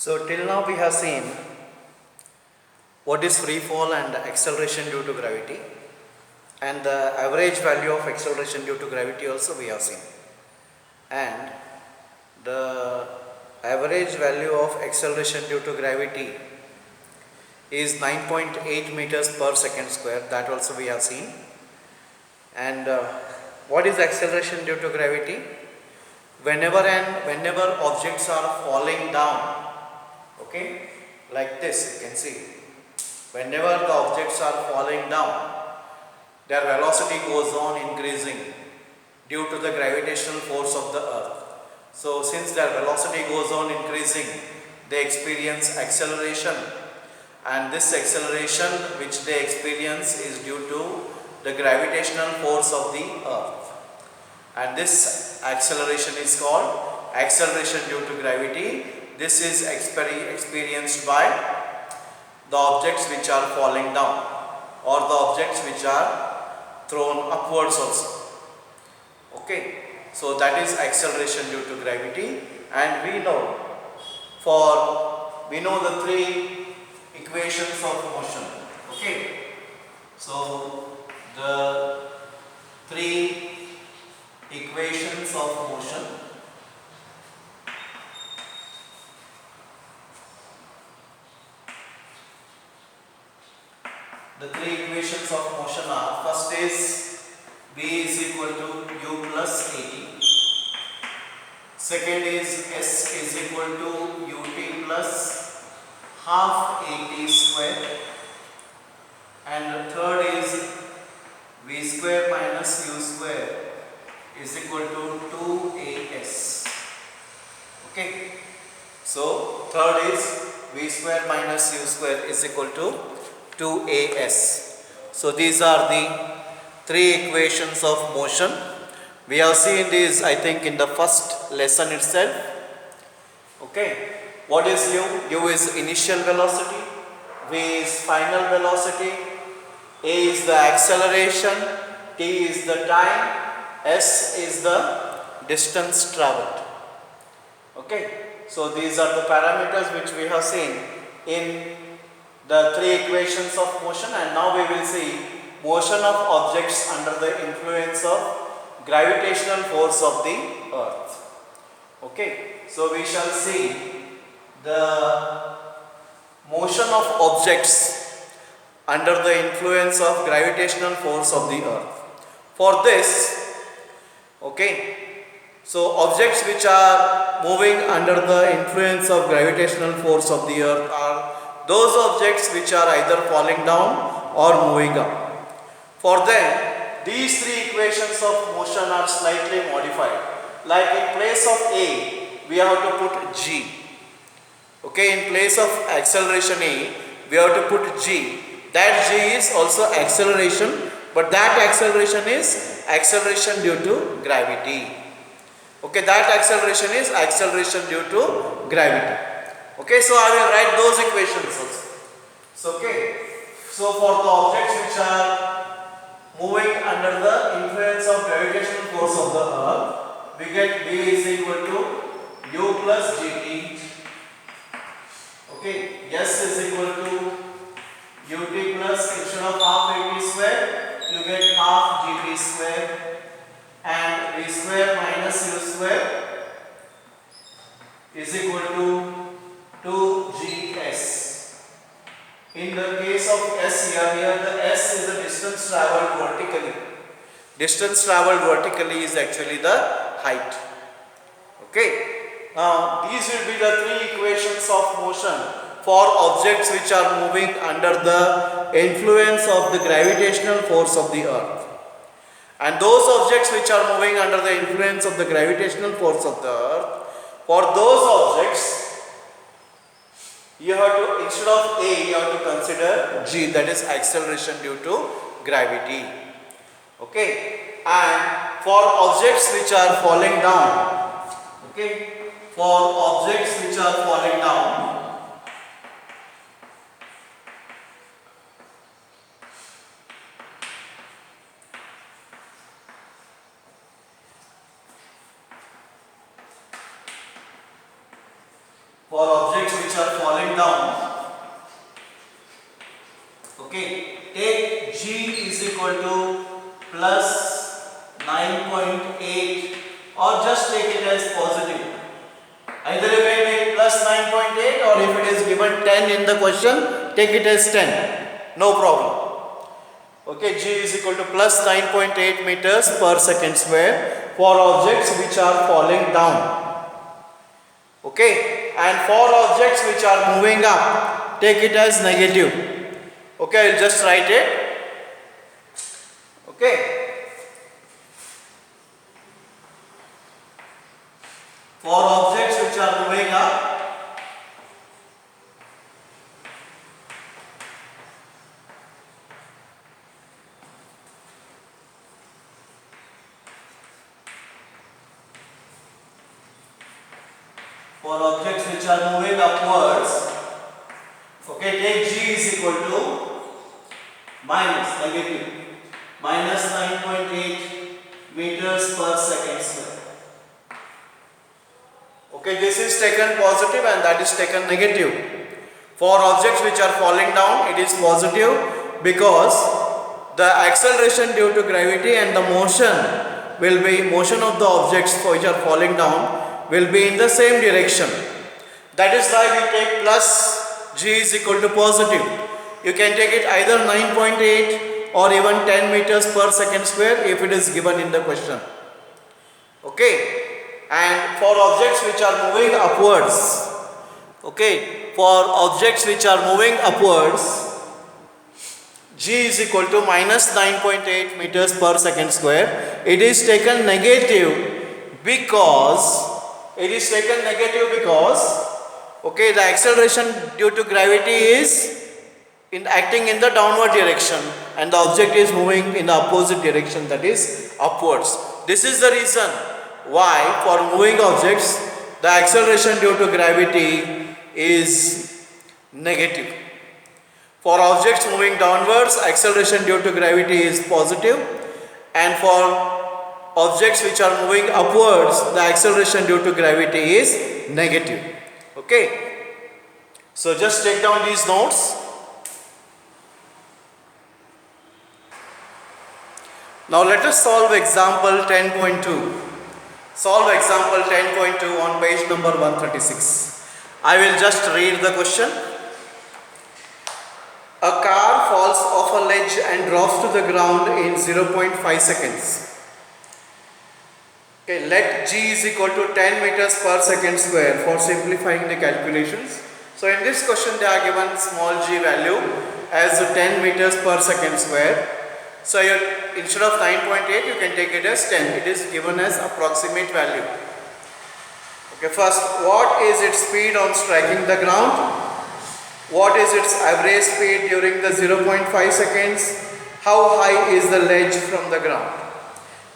So till now we have seen what is free fall and acceleration due to gravity, and the average value of acceleration due to gravity also we have seen, and the average value of acceleration due to gravity is 9.8 meters per second square, that also we have seen. And what is acceleration due to gravity? Whenever objects are falling down, okay, like this you can see, whenever the objects are falling down, their velocity goes on increasing due to the gravitational force of the earth. So since their velocity goes on increasing, they experience acceleration, and this acceleration which they experience is due to the gravitational force of the earth, and this acceleration is called acceleration due to gravity. This is experienced by the objects which are falling down or the objects which are thrown upwards also. Okay, so that is acceleration due to gravity, and we know the three equations of motion. Okay, so the three equations of motion. The three equations of motion are: first is V is equal to U plus AT, second is S is equal to UT plus half AT square, and the third is V square minus U square is equal to 2AS. Okay, so third is V square minus U square is equal to 2AS. So these are the three equations of motion. We have seen these, I think, in the first lesson itself. Okay, what is U? U is initial velocity, V is final velocity, A is the acceleration, T is the time, S is the distance traveled. Okay, so these are the parameters which we have seen in the three equations of motion, and now we will see motion of objects under the influence of gravitational force of the earth. Okay, so we shall see the motion of objects under the influence of gravitational force of the earth. For this, okay, so objects which are moving under the influence of gravitational force of the earth are those objects which are either falling down or moving up. For them, these three equations of motion are slightly modified. Like in place of A, we have to put G. Okay, in place of acceleration A, we have to put G. That G is also acceleration, but that acceleration is acceleration due to gravity. Okay, that acceleration is acceleration due to gravity. Okay, so I will write those equations also. So, okay, so for the objects which are moving under the influence of gravitational force of the earth, we get V is equal to U plus GT. Okay, S is equal to UT plus, instead of half AT square, you get half GT square, and V square minus U square is equal to 2GS. In the case of S here the S is the distance travelled vertically. Distance travelled vertically is actually the height. Okay. Now these will be the three equations of motion for objects which are moving under the influence of the gravitational force of the earth. And those objects which are moving under the influence of the gravitational force of the earth, for those objects, you have to, instead of A, you have to consider G, that is acceleration due to gravity. Okay, and for objects which are falling down, okay, for objects which are falling down, for objects objects which are falling down. Okay, take G is equal to plus 9.8 or just take it as positive. Either you can take plus 9.8 or if it is given 10 in the question, take it as 10. No problem. Okay, G is equal to plus 9.8 meters per second square for objects which are falling down. Okay, and for objects which are moving up, take it as negative. Okay, I will just write it. Okay. For objects which are moving up, upwards, okay, take G is equal to negative minus 9.8 meters per second square. Okay, this is taken positive and that is taken negative. For objects which are falling down, it is positive because the acceleration due to gravity and the motion of the objects which are falling down will be in the same direction. That is why we take plus G is equal to positive. You can take it either 9.8 or even 10 meters per second square if it is given in the question. Okay. And for objects which are moving upwards, okay, for objects which are moving upwards, G is equal to minus 9.8 meters per second square. It is taken negative because okay, the acceleration due to gravity is acting in the downward direction and the object is moving in the opposite direction, that is upwards. This is the reason why for moving objects the acceleration due to gravity is negative. For objects moving downwards, acceleration due to gravity is positive, and for objects which are moving upwards, the acceleration due to gravity is negative. Okay, so just take down these notes. Now let us solve example 10.2. Solve example 10.2 on page number 136. I will just read the question. A car falls off a ledge and drops to the ground in 0.5 seconds. Okay, let G is equal to 10 meters per second square for simplifying the calculations. So in this question they are given small g value as 10 meters per second square. So instead of 9.8 you can take it as 10. It is given as approximate value. Okay, first, what is its speed on striking the ground? What is its average speed during the 0.5 seconds? How high is the ledge from the ground?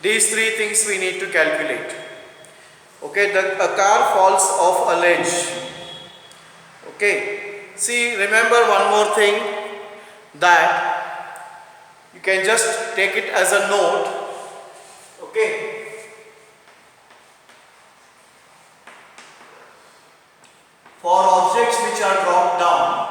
These three things we need to calculate. Okay, a car falls off a ledge. Okay, see, remember one more thing, that you can just take it as a note. Okay, for objects which are dropped down,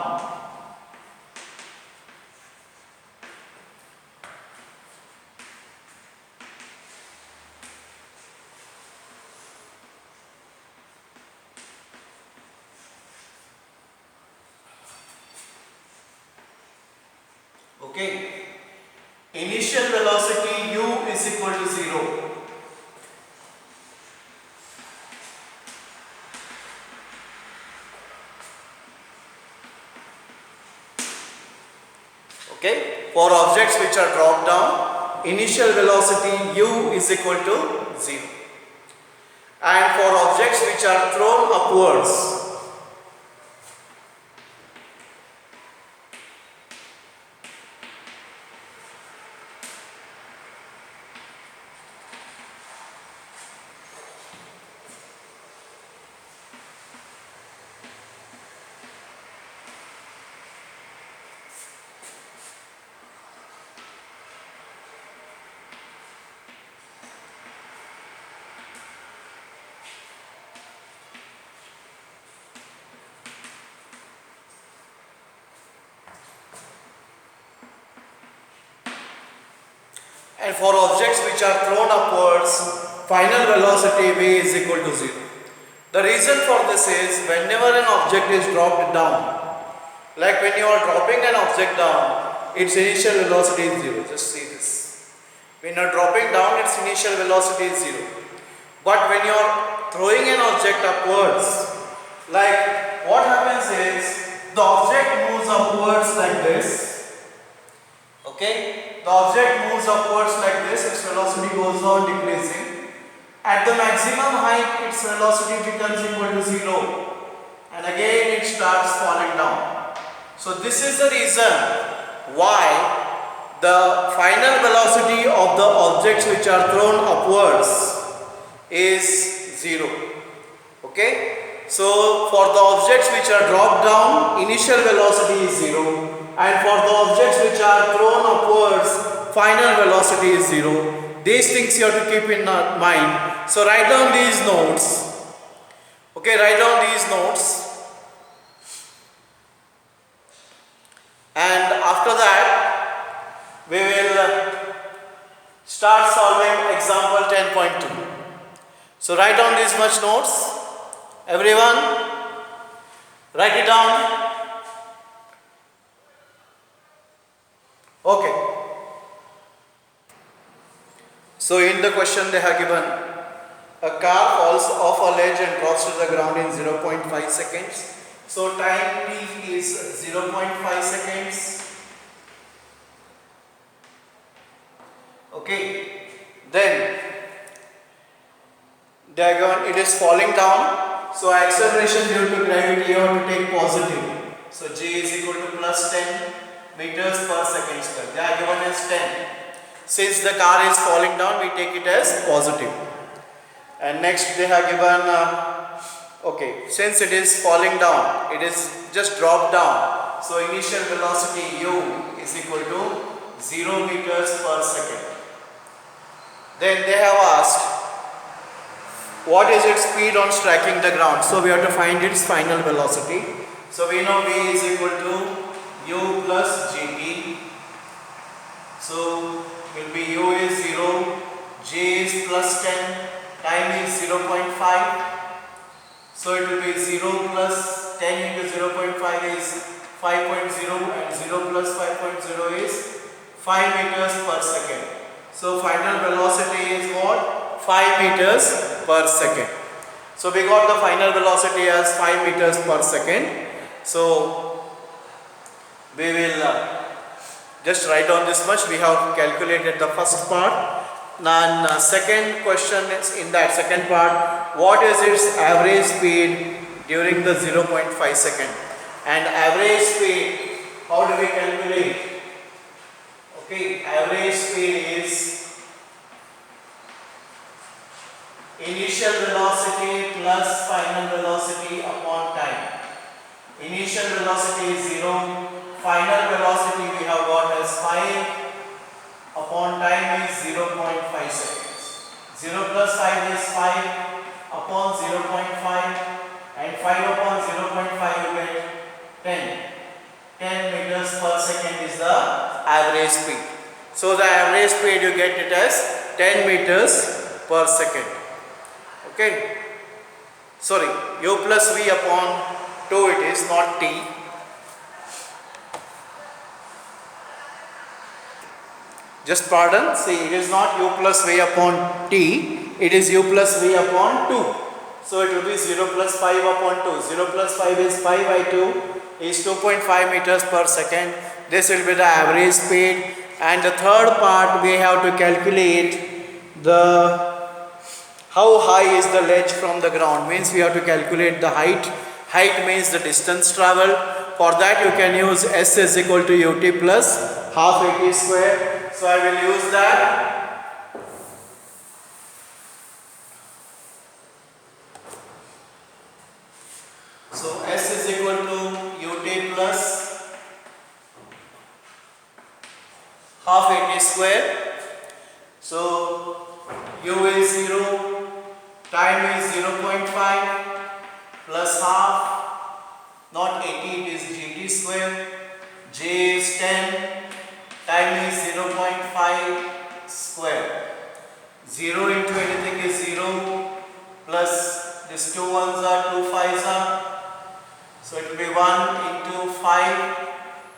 okay, initial velocity u is equal to 0. Okay, for objects which are dropped down, initial velocity u is equal to 0. And for objects which are thrown upwards, and for objects which are thrown upwards, final velocity v is equal to 0. The reason for this is whenever an object is dropped down, like when you are dropping an object down, its initial velocity is 0. Just see this. When you are dropping down, its initial velocity is 0. But when you are throwing an object upwards, like what happens is the object moves upwards like this. Okay, the object moves upwards like this, its velocity goes on decreasing. At the maximum height, its velocity becomes equal to 0 and again it starts falling down. So this is the reason why the final velocity of the objects which are thrown upwards is 0. Okay, so for the objects which are dropped down, initial velocity is 0, and for the objects which are thrown upwards, final velocity is 0. These things you have to keep in mind. So write down these notes. Okay, write down these notes. And after that, we will start solving example 10.2. So write down these much notes. Everyone, write it down. Okay. So in the question they have given a car falls off a ledge and drops to the ground in 0.5 seconds. So time t is 0.5 seconds. Okay. Then they are given it is falling down. So acceleration due to gravity you have to take positive. So g is equal to plus 10 meters per second square. They are given as 10. Since the car is falling down, we take it as positive. And next they have given, okay, since it is falling down, it is just dropped down. So initial velocity u is equal to 0 meters per second. Then they have asked, what is its speed on striking the ground? So we have to find its final velocity. So we know v is equal to u plus gt. So will be u is 0, g is plus 10, time is 0.5. So it will be 0 plus 10 into 0.5 is 5.0 and 0 plus 5.0 is 5 meters per second. So final velocity is what? 5 meters per second. So we got the final velocity as 5 meters per second. So we will just write down this much. We have calculated the first part. Now second question is in that second part, what is its average speed during the 0.5 second? And average speed, how do we calculate? Okay, average speed is initial velocity plus final velocity upon time. Initial velocity is 0. Final velocity we have got as 5 upon time is 0.5 seconds. 0 plus 5 is 5 upon 0.5 and 5 upon 0.5 you get 10. 10 meters per second is the average speed. So the average speed you get it as 10 meters per second. Okay. Sorry, u plus v upon 2 it is, not t. Just pardon, see it is not u plus v upon t, it is u plus v upon 2. So it will be 0 plus 5 upon 2. 0 plus 5 is 5 by 2 is 2.5 meters per second. This will be the average speed. And the third part we have to calculate the how high is the ledge from the ground, means we have to calculate the height. Height means the distance traveled. For that you can use s is equal to ut plus half at square. So I will use that. So s is equal to ut plus half at square. So u is 0, time is 0.5 plus half, not 80, it is gt square. J is 10, time is 0.5 square. 0 into anything is 0 plus these 2 ones are 2 5s are, so it will be 1 into 5.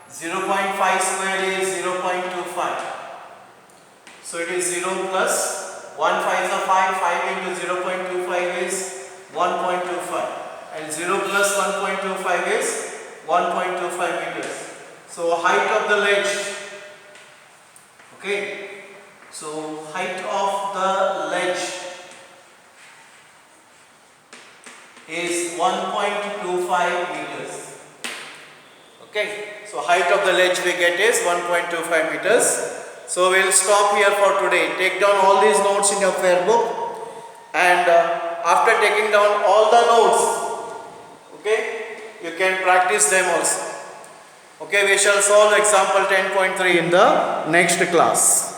0.5 square is 0.25, so it is 0 plus 1 5s are 5. 5 into 0.25 is 1.25, and 0 plus 1.25 is 1.25 meters. So height of the ledge, okay, so height of the ledge is 1.25 meters. Okay, so height of the ledge we get is 1.25 meters. So we'll stop here for today. Take down all these notes in your fair book, and after taking down all the notes, okay, you can practice them also. Okay, we shall solve example 10.3 in the next class.